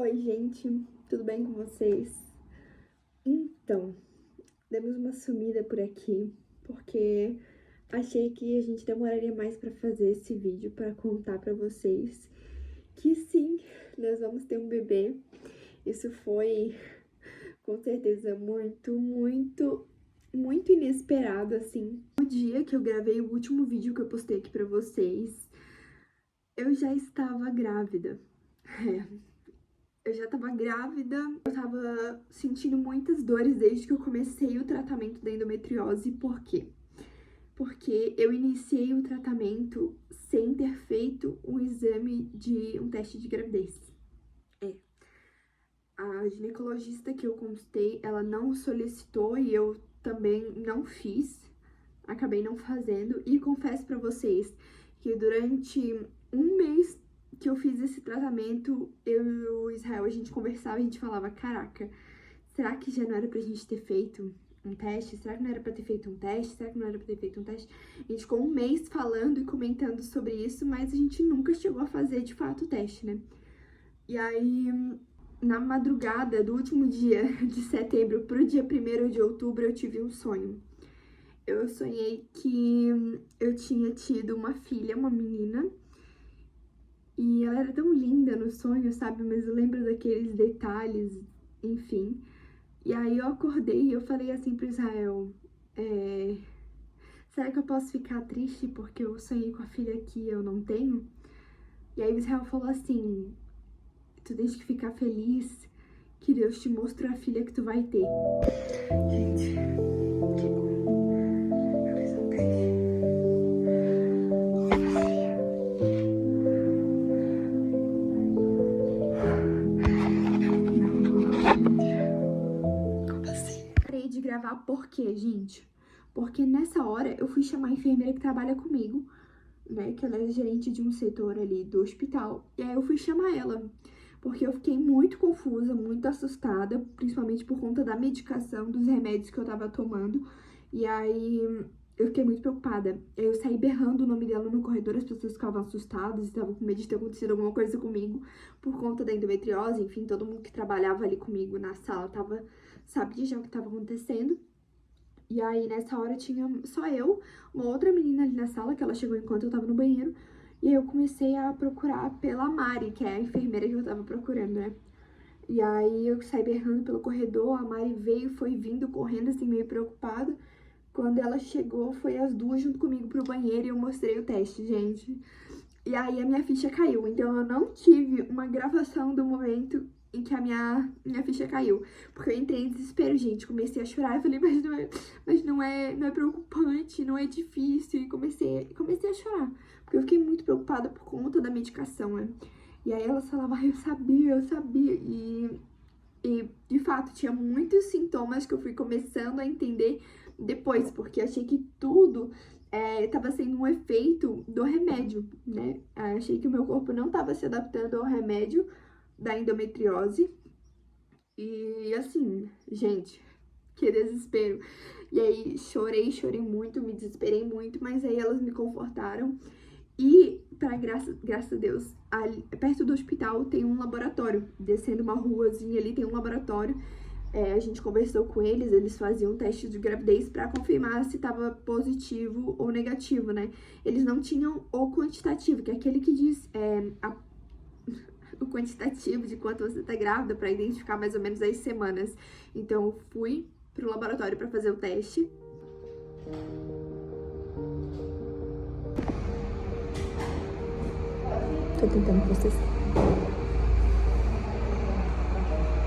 Oi, gente, tudo bem com vocês? Então, demos uma sumida por aqui, porque achei que a gente demoraria mais pra fazer esse vídeo pra contar pra vocês que sim, nós vamos ter um bebê. Isso foi, com certeza, muito inesperado, assim. No dia que eu gravei o último vídeo que eu postei aqui pra vocês, eu já estava grávida. Eu já tava grávida, eu tava sentindo muitas dores desde que eu comecei o tratamento da endometriose. Por quê? Porque eu iniciei o tratamento sem ter feito um teste de gravidez. A ginecologista que eu consultei, ela não solicitou e eu também não fiz, acabei não fazendo. E confesso pra vocês que durante um mês que eu fiz esse tratamento, eu e o Israel, a gente conversava, a gente falava, caraca, será que já não era pra gente ter feito um teste? Será que não era pra ter feito um teste? Será que não era pra ter feito um teste? A gente ficou um mês falando e comentando sobre isso, mas a gente nunca chegou a fazer, de fato, o teste, né? E aí, na madrugada do último dia de setembro pro dia 1º de outubro, eu tive um sonho. Eu sonhei que eu tinha tido uma filha, uma menina, e ela era tão linda no sonho, sabe? Mas eu lembro daqueles detalhes, enfim. E aí eu acordei e eu falei assim pro Israel, será que eu posso ficar triste porque eu sonhei com a filha que eu não tenho? E aí o Israel falou assim, tu tens que ficar feliz que Deus te mostrou a filha que tu vai ter. Gente, que bom. Eu fiz um teste. Parei de gravar por quê, gente? Porque nessa hora eu fui chamar a enfermeira que trabalha comigo, né? Que ela é gerente de um setor ali do hospital. E aí eu fui chamar ela. Porque eu fiquei muito confusa, muito assustada, principalmente por conta da medicação, dos remédios que eu tava tomando. E aí eu fiquei muito preocupada. Eu saí berrando o nome dela no corredor, as pessoas ficavam assustadas, estavam com medo de ter acontecido alguma coisa comigo por conta da endometriose. Enfim, todo mundo que trabalhava ali comigo na sala sabia já o que tava acontecendo. E aí, nessa hora, tinha só eu, uma outra menina ali na sala, que ela chegou enquanto eu tava no banheiro. E aí eu comecei a procurar pela Mari, que é a enfermeira que eu tava procurando, né? E aí eu saí berrando pelo corredor, a Mari veio, foi vindo, correndo, assim, meio preocupada. Quando ela chegou, foi as duas junto comigo pro banheiro e eu mostrei o teste, gente. E aí a minha ficha caiu, então eu não tive uma gravação do momento em que a minha ficha caiu. Porque eu entrei em desespero, gente. Comecei a chorar, eu falei, mas não é preocupante, não é difícil. E comecei a chorar. Porque eu fiquei muito preocupada por conta da medicação, né? E aí elas falavam, eu sabia. E de fato, tinha muitos sintomas que eu fui começando a entender depois, porque achei que tudo estava sendo um efeito do remédio, né? Achei que o meu corpo não estava se adaptando ao remédio da endometriose. E assim, gente, que desespero. E aí chorei muito, me desesperei muito, mas aí elas me confortaram. E, graças a Deus, ali, perto do hospital tem um laboratório. Descendo uma ruazinha ali tem um laboratório. A gente conversou com eles faziam teste de gravidez para confirmar se estava positivo ou negativo, né? Eles não tinham o quantitativo, que é aquele que diz o quantitativo de quanto você tá grávida para identificar mais ou menos as semanas. Então, eu fui pro laboratório para fazer o teste. Tô tentando processar.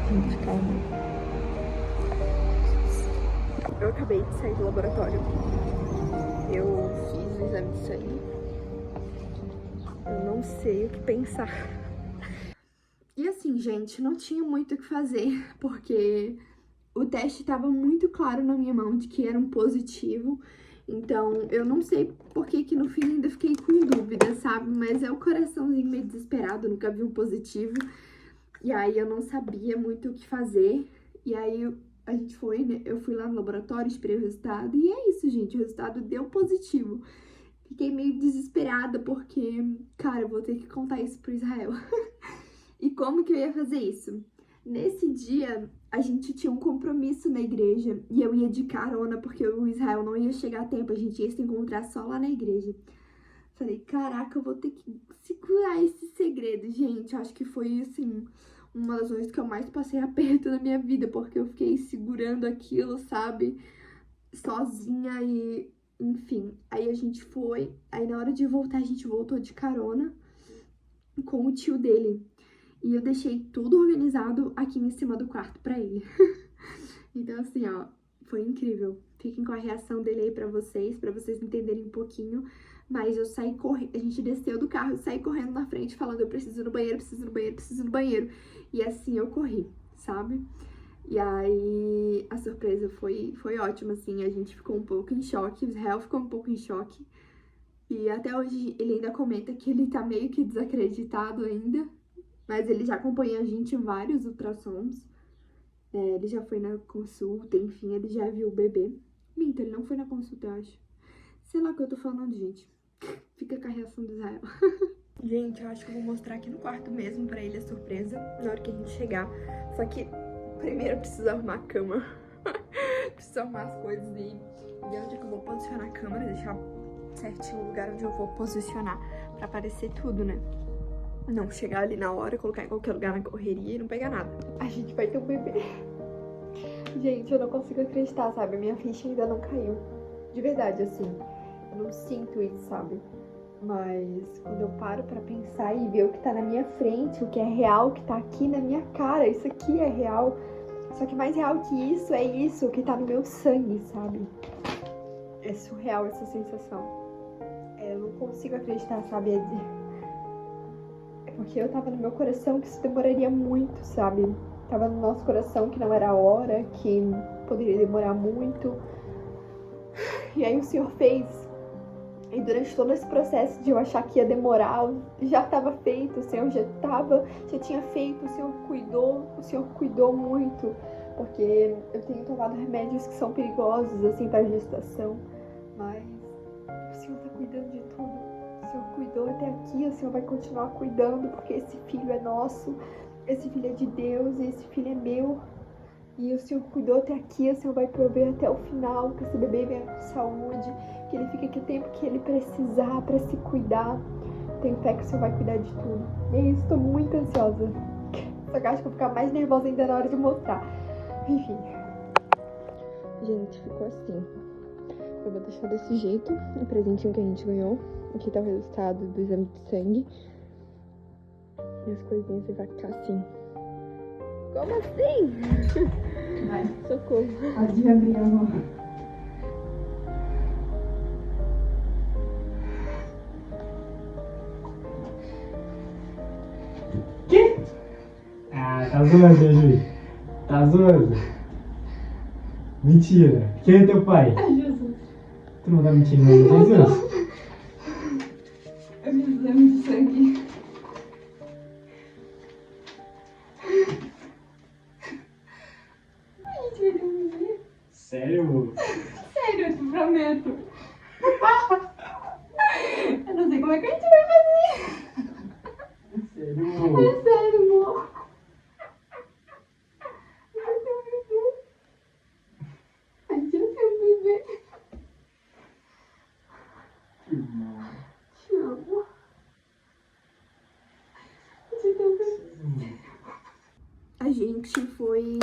Gente, calma. Eu acabei de sair do laboratório. Eu fiz o exame de sangue. Eu não sei o que pensar. E assim, gente, não tinha muito o que fazer, porque o teste estava muito claro na minha mão de que era um positivo. Então, eu não sei por que no fim ainda fiquei com dúvida, sabe? Mas é o coraçãozinho meio desesperado, nunca vi um positivo. E aí eu não sabia muito o que fazer. E aí a gente foi, né? Eu fui lá no laboratório, esperei o resultado. E é isso, gente, o resultado deu positivo. Fiquei meio desesperada porque, cara, eu vou ter que contar isso pro Israel. E como que eu ia fazer isso? Nesse dia, a gente tinha um compromisso na igreja e eu ia de carona porque o Israel não ia chegar a tempo, a gente ia se encontrar só lá na igreja. Falei, caraca, eu vou ter que segurar esse segredo, gente. Acho que foi, assim, uma das vezes que eu mais passei aperto na minha vida, porque eu fiquei segurando aquilo, sabe? Sozinha e, enfim. Aí a gente foi, aí na hora de voltar, a gente voltou de carona com o tio dele. E eu deixei tudo organizado aqui em cima do quarto pra ele. Então, assim, ó, foi incrível. Fiquem com a reação dele aí pra vocês entenderem um pouquinho. Mas eu saí correndo, a gente desceu do carro, eu saí correndo na frente, falando, eu preciso ir no banheiro, preciso ir no banheiro, preciso ir no banheiro. E assim eu corri, sabe? E aí a surpresa foi ótima, assim, a gente ficou um pouco em choque, o Israel ficou um pouco em choque. E até hoje ele ainda comenta que ele tá meio que desacreditado ainda, mas ele já acompanha a gente em vários ultrassons. Ele já foi na consulta, enfim, ele já viu o bebê. Minta, ele não foi na consulta, eu acho. Sei lá o que eu tô falando, gente. Fica com a reação do Israel. Gente, eu acho que eu vou mostrar aqui no quarto mesmo pra ele a surpresa, na hora que a gente chegar. Só que primeiro eu preciso arrumar a cama. Preciso arrumar as coisas e ver onde é que eu vou posicionar a câmera, deixar certinho o lugar onde eu vou posicionar pra aparecer tudo, né? Não chegar ali na hora, colocar em qualquer lugar na correria e não pegar nada. A gente vai ter um bebê. Gente, eu não consigo acreditar, sabe? Minha ficha ainda não caiu. De verdade, assim. Eu não sinto isso, sabe? Mas quando eu paro pra pensar e ver o que tá na minha frente, o que é real, o que tá aqui na minha cara, isso aqui é real. Só que mais real que isso é isso, o que tá no meu sangue, sabe? É surreal essa sensação. Eu não consigo acreditar, sabe? É porque eu tava no meu coração que isso demoraria muito, sabe? Tava no nosso coração que não era a hora, que poderia demorar muito. E aí o Senhor fez. E durante todo esse processo de eu achar que ia demorar, já estava feito, o Senhor já tinha feito, o Senhor cuidou muito, porque eu tenho tomado remédios que são perigosos, assim, para gestação, mas o Senhor está cuidando de tudo, o Senhor cuidou até aqui, o Senhor vai continuar cuidando, porque esse filho é nosso, esse filho é de Deus, e esse filho é meu. E o Senhor cuidou até aqui, o Senhor vai prover até o final, que esse bebê venha com saúde, que ele fique aqui o tempo que ele precisar para se cuidar. Tenho fé que o Senhor vai cuidar de tudo. E é isso, tô muito ansiosa. Só que acho que eu vou ficar mais nervosa ainda na hora de mostrar. Enfim. Gente, ficou assim. Eu vou deixar desse jeito, o presentinho que a gente ganhou. Aqui tá o resultado do exame de sangue. E as coisinhas vai ficar assim. Como assim? Vai. Socorro. Pode abrir, amor. Que? Ah, tá zoando, Juiz. Tá zoando. Mentira. Quem é teu pai? É Jesus. Tu não tá mentindo, não é Jesus? É meu exame de sangue. Sério? Sério, eu te prometo. Eu não sei como é que a gente vai fazer. Sério? É sério, amor. Vai ter um bebê. A gente vai ter um bebê. Irmão. Te amo. A gente vai ter um bebê. A gente foi...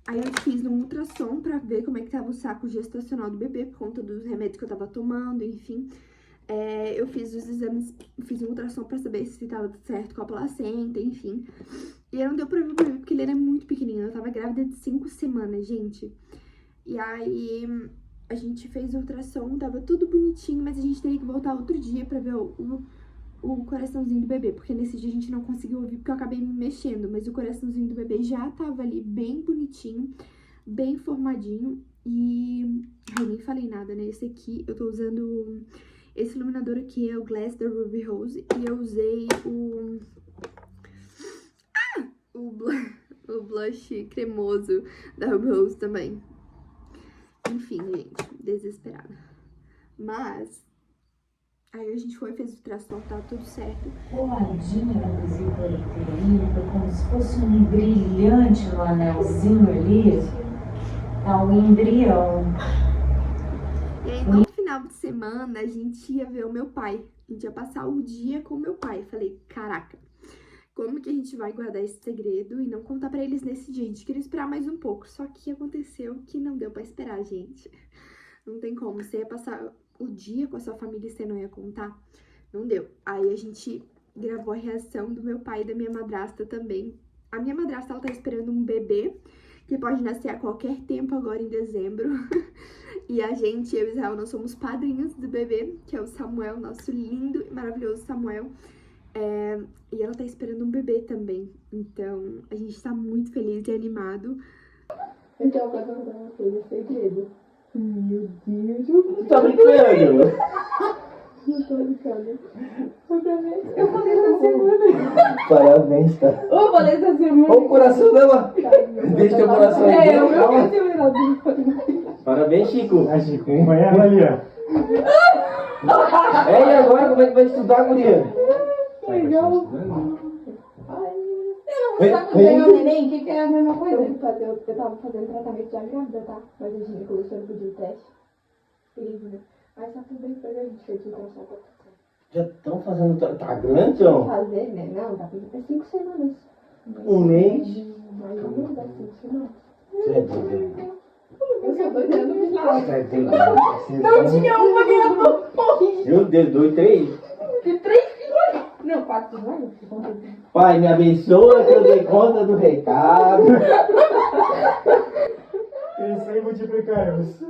Aí eu fiz um ultrassom pra ver como é que tava o saco gestacional do bebê, por conta dos remédios que eu tava tomando, enfim. Eu fiz os exames, fiz um ultrassom pra saber se tava tudo certo com a placenta, enfim. E aí não deu pra ver o bebê, porque ele era muito pequenininho, eu tava grávida de 5 semanas, gente. E aí a gente fez o ultrassom, tava tudo bonitinho, mas a gente teria que voltar outro dia pra ver o coraçãozinho do bebê, porque nesse dia a gente não conseguiu ouvir porque eu acabei me mexendo, mas o coraçãozinho do bebê já tava ali bem bonitinho, bem formadinho, e eu nem falei nada, né? Esse aqui, eu tô usando, esse iluminador aqui é o Glass da Ruby Rose, e eu usei o blush cremoso da Ruby Rose também. Enfim, gente, desesperada. Mas Aí a gente foi, fez o ultrassom, tá tudo certo. O ladinho da vesícula uterina, como se fosse um brilhante no anelzinho ali. Tá o embrião. E aí, no final de semana, a gente ia ver o meu pai. A gente ia passar o dia com o meu pai. Falei, caraca, como que a gente vai guardar esse segredo e não contar pra eles nesse dia? A gente queria esperar mais um pouco, só que aconteceu que não deu pra esperar, gente. Não tem como, você ia passar o dia com a sua família e você não ia contar? Não deu. Aí a gente gravou a reação do meu pai e da minha madrasta também. A minha madrasta, ela tá esperando um bebê, que pode nascer a qualquer tempo agora em dezembro. E a gente, eu e Israel, nós somos padrinhos do bebê, que é o Samuel, nosso lindo e maravilhoso Samuel. E ela tá esperando um bebê também. Então, a gente tá muito feliz e animado. Então, eu vou contar uma coisa, segredo. Meu Deus, Tu tá brincando? não tô brincando. Eu falei essa semana. Parabéns, tá? Eu falei essa semana. Olha o coração dela. Deixa teu coração aí. É, o meu Calma. coração. Parabéns, Chico. A Chico, vai ela ali, ó. É, e agora como é que vai estudar, guria? Legal. Vem. O neném, que é a mesma coisa? Eu tava fazendo tratamento de grávida, tá? Mas a ginecologista não pediu o teste. Perigo, né? Mas tá tudo bem, foi a gente fez o ultrassom, tá tudo certo. Já estão fazendo... Tá grande, ó? Fazer, né? Não, tá é 5 semanas. Um mês. Mais ou menos, é 5 semanas. Você é doido. Eu sou doida, eu não fiz nada. Você é doido. Não tinha uma ganhando. Meu Deus, 2, 3. De 3 filhos. Não, 4 filhos. Pai, me abençoa que eu dei conta do recado. Crescer e multiplicarmos.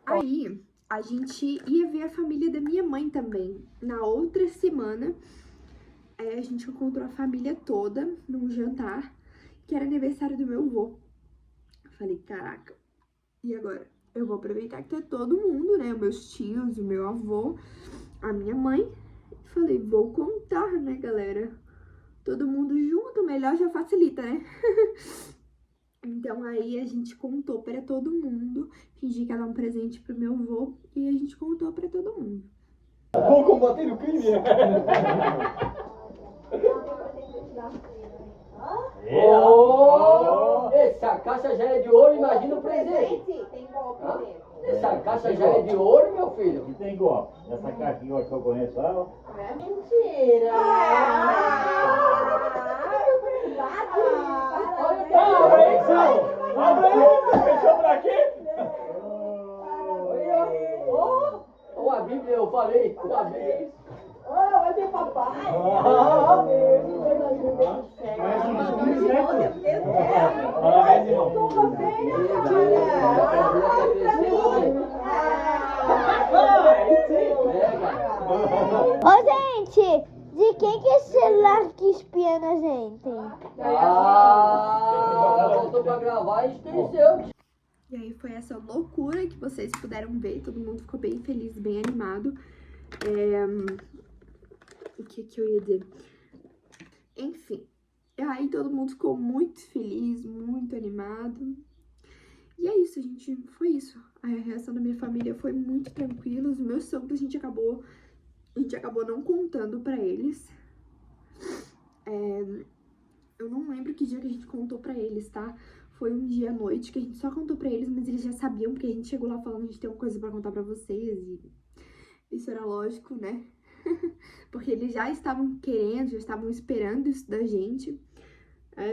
Aí, a gente ia ver a família da minha mãe também. Na outra semana, a gente encontrou a família toda num jantar, que era aniversário do meu avô. Falei, caraca, e agora? Eu vou aproveitar que tá todo mundo, né? Meus tios, o meu avô, a minha mãe. Falei, vou contar, né, galera? Todo mundo junto, melhor já facilita, né? Então aí a gente contou pra todo mundo, fingi que era um presente pro meu avô e a gente contou pra todo mundo. Vou combater o crime. Oh, essa caixa já é de ouro, imagina o presente. Tem golpe dentro. Essa caixa já é de ouro, meu filho. Não tem igual. Essa caixinha que eu conheço, ó. É mentira. Abre aí, fechou pra quê? Olha a Bíblia, eu falei. A Bíblia. Vai ter papai. Deus ajuda do céu. Parabéns, Ô, gente, de quem que é esse celular que espia na gente? Voltou pra gravar e esqueceu. E aí foi essa loucura que vocês puderam ver, todo mundo ficou bem feliz, bem animado. O que eu ia dizer? Enfim, aí todo mundo ficou muito feliz, muito animado. E é isso, gente, foi isso. A reação da minha família foi muito tranquila. Os meus sogros a gente acabou não contando pra eles. Eu não lembro que dia que a gente contou pra eles, tá? Foi um dia à noite que a gente só contou pra eles, mas eles já sabiam, porque a gente chegou lá falando, a gente tem uma coisa pra contar pra vocês, e isso era lógico, né? Porque eles já estavam querendo, já estavam esperando isso da gente.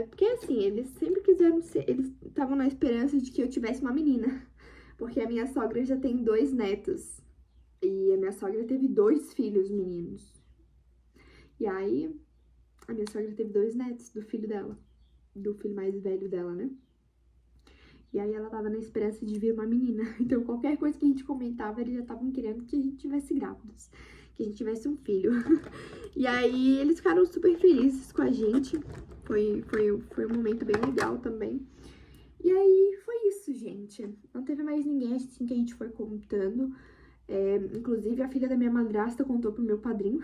Porque assim, eles sempre quiseram ser, eles estavam na esperança de que eu tivesse uma menina. Porque a minha sogra já tem 2 netos. E a minha sogra teve 2 filhos meninos. E aí, a minha sogra teve 2 netos do filho dela. Do filho mais velho dela, né? E aí ela tava na esperança de vir uma menina. Então qualquer coisa que a gente comentava, eles já estavam querendo que a gente tivesse grávidos. Que a gente tivesse um filho. E aí eles ficaram super felizes com a gente. Foi um momento bem legal também. E aí foi isso, gente. Não teve mais ninguém assim que a gente foi contando. Inclusive a filha da minha madrasta contou pro meu padrinho.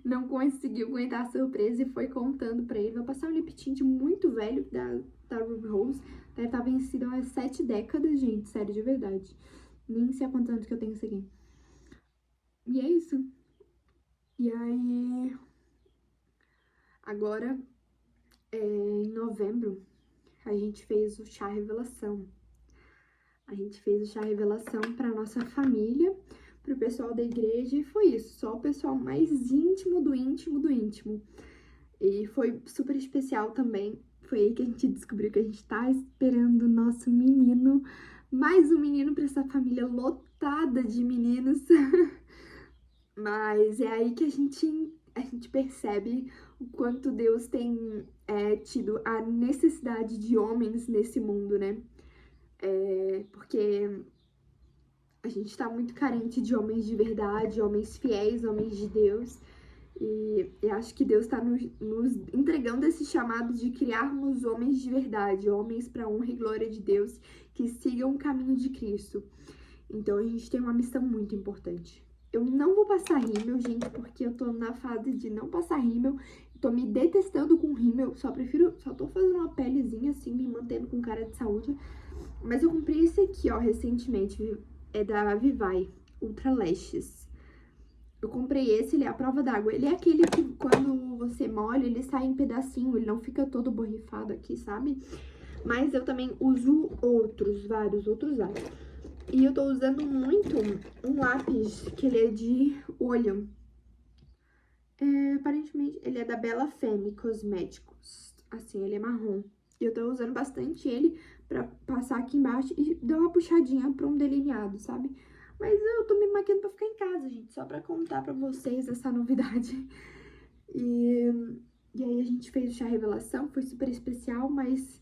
Não conseguiu aguentar a surpresa e foi contando pra ele. Vai passar um lip tint muito velho da Ruby Rose. Deve estar vencido há 7 décadas, gente. Sério, de verdade. Nem sei há quantos anos que eu tenho isso aqui. E é isso. E aí, agora, em novembro, a gente fez o chá revelação. A gente fez o chá revelação pra nossa família, pro pessoal da igreja, e foi isso. Só o pessoal mais íntimo do íntimo do íntimo. E foi super especial também. Foi aí que a gente descobriu que a gente tá esperando o nosso menino. Mais um menino pra essa família lotada de meninos. Mas é aí que a gente percebe o quanto Deus tem tido a necessidade de homens nesse mundo, né? Porque a gente tá muito carente de homens de verdade, homens fiéis, homens de Deus. E acho que Deus tá nos entregando esse chamado de criarmos homens de verdade, homens para honra e glória de Deus, que sigam o caminho de Cristo. Então a gente tem uma missão muito importante. Eu não vou passar rímel, gente, porque eu tô na fase de não passar rímel. Tô me detestando com rímel, só tô fazendo uma pelezinha assim, me mantendo com cara de saúde. Mas eu comprei esse aqui, ó, recentemente, é da Vivai, Ultra Lashes. Eu comprei esse, ele é a prova d'água. Ele é aquele que quando você molha, ele sai em pedacinho, ele não fica todo borrifado aqui, sabe? Mas eu também uso vários outros lápis. E eu tô usando muito um lápis que ele é de olho. Aparentemente, ele é da Bella Femme Cosméticos. Assim, ele é marrom. E eu tô usando bastante ele pra passar aqui embaixo e dar uma puxadinha pra um delineado, sabe? Mas eu tô me maquiando pra ficar em casa, gente. Só pra contar pra vocês essa novidade. E aí a gente fez o chá revelação, foi super especial, mas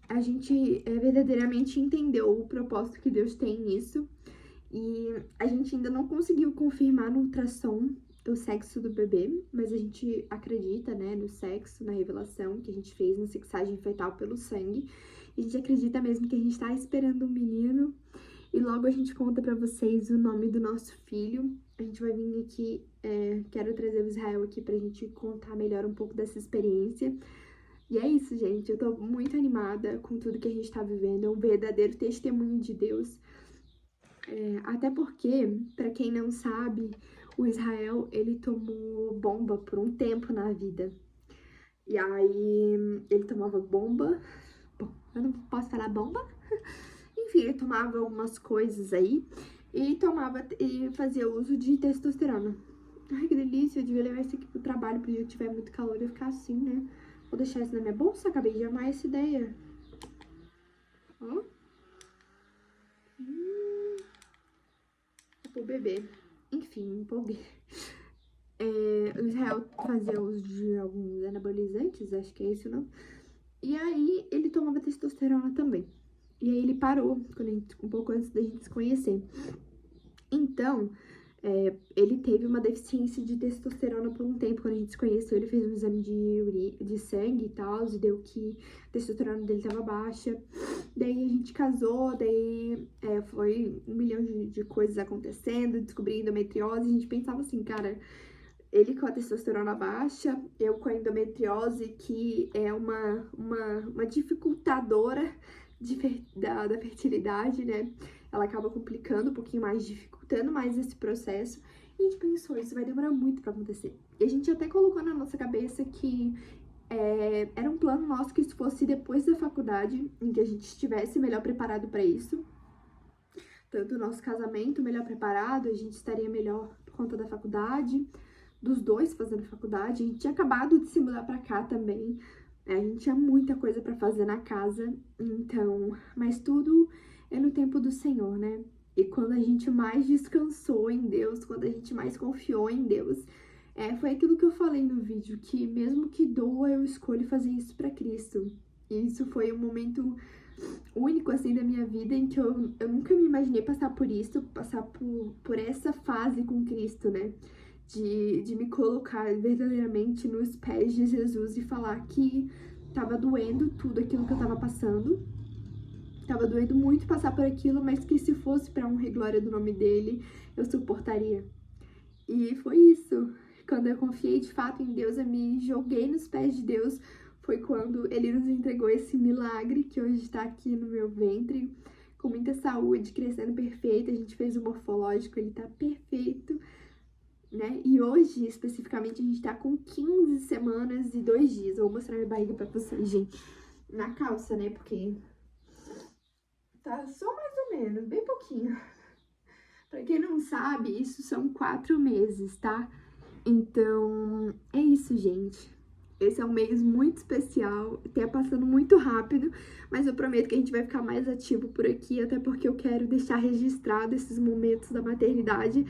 a gente verdadeiramente entendeu o propósito que Deus tem nisso. E a gente ainda não conseguiu confirmar no ultrassom o sexo do bebê, mas a gente acredita, né, no sexo, na revelação que a gente fez na sexagem fetal pelo sangue. E a gente acredita mesmo que a gente tá esperando um menino. E logo a gente conta pra vocês o nome do nosso filho. A gente vai vir aqui, quero trazer o Israel aqui pra gente contar melhor um pouco dessa experiência. E é isso, gente. Eu tô muito animada com tudo que a gente tá vivendo. É um verdadeiro testemunho de Deus. Até porque, pra quem não sabe, o Israel, ele tomou bomba por um tempo na vida. E aí, ele tomava bomba. Bom, eu não posso falar bomba. Enfim, ele tomava algumas coisas aí e fazia uso de testosterona. Ai, que delícia, eu devia levar isso aqui pro trabalho, porque se tiver muito calor eu ficar assim, né? Vou deixar isso na minha bolsa, acabei de amar essa ideia. Ó. Vou beber. Enfim, me empolguei. O Israel fazia uso de alguns anabolizantes, acho que é esse o nome. E aí, ele tomava testosterona também. E aí ele parou, um pouco antes da gente se conhecer. Então, ele teve uma deficiência de testosterona por um tempo. Quando a gente se conheceu, ele fez um exame de sangue e tal, e deu que a testosterona dele estava baixa. Daí a gente casou, daí foi um milhão de coisas acontecendo, descobri endometriose. A gente pensava assim, cara, ele com a testosterona baixa, eu com a endometriose, que é uma dificultadora da fertilidade, né? Ela acaba complicando um pouquinho mais, dificultando mais esse processo. E a gente pensou, isso vai demorar muito pra acontecer. E a gente até colocou na nossa cabeça que era um plano nosso que isso fosse depois da faculdade, em que a gente estivesse melhor preparado pra isso. Tanto o nosso casamento melhor preparado, a gente estaria melhor por conta da faculdade, dos dois fazendo faculdade. A gente tinha acabado de se mudar pra cá também. A gente tinha muita coisa pra fazer na casa, então, mas tudo é no tempo do Senhor, né? E quando a gente mais descansou em Deus, quando a gente mais confiou em Deus, foi aquilo que eu falei no vídeo, que mesmo que doa, eu escolho fazer isso pra Cristo. E isso foi um momento único, assim, da minha vida, em que eu nunca me imaginei passar por isso, passar por essa fase com Cristo, né? De me colocar verdadeiramente nos pés de Jesus e falar que tava doendo tudo aquilo que eu tava passando. Tava doendo muito passar por aquilo, mas que se fosse pra honra e glória do nome dele, eu suportaria. E foi isso. Quando eu confiei de fato em Deus, eu me joguei nos pés de Deus. Foi quando ele nos entregou esse milagre que hoje está aqui no meu ventre, com muita saúde, crescendo perfeito. A gente fez o morfológico, ele tá perfeito. né? E hoje, especificamente, a gente tá com 15 semanas e 2 dias. Eu vou mostrar minha barriga pra vocês, gente. Na calça, né? Porque tá só mais ou menos, bem pouquinho. Pra quem não sabe, isso são 4 meses, tá? Então, é isso, gente. Esse é um mês muito especial, tá passando muito rápido, mas eu prometo que a gente vai ficar mais ativo por aqui, até porque eu quero deixar registrado esses momentos da maternidade.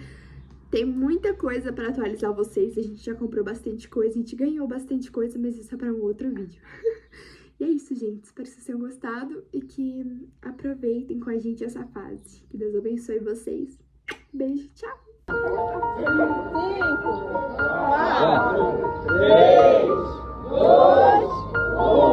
Tem muita coisa pra atualizar vocês, a gente já comprou bastante coisa, a gente ganhou bastante coisa, mas isso é pra um outro vídeo. E é isso, gente. Espero que vocês tenham gostado e que aproveitem com a gente essa fase. Que Deus abençoe vocês. Beijo, tchau! 5, 4, 3, 2, 1.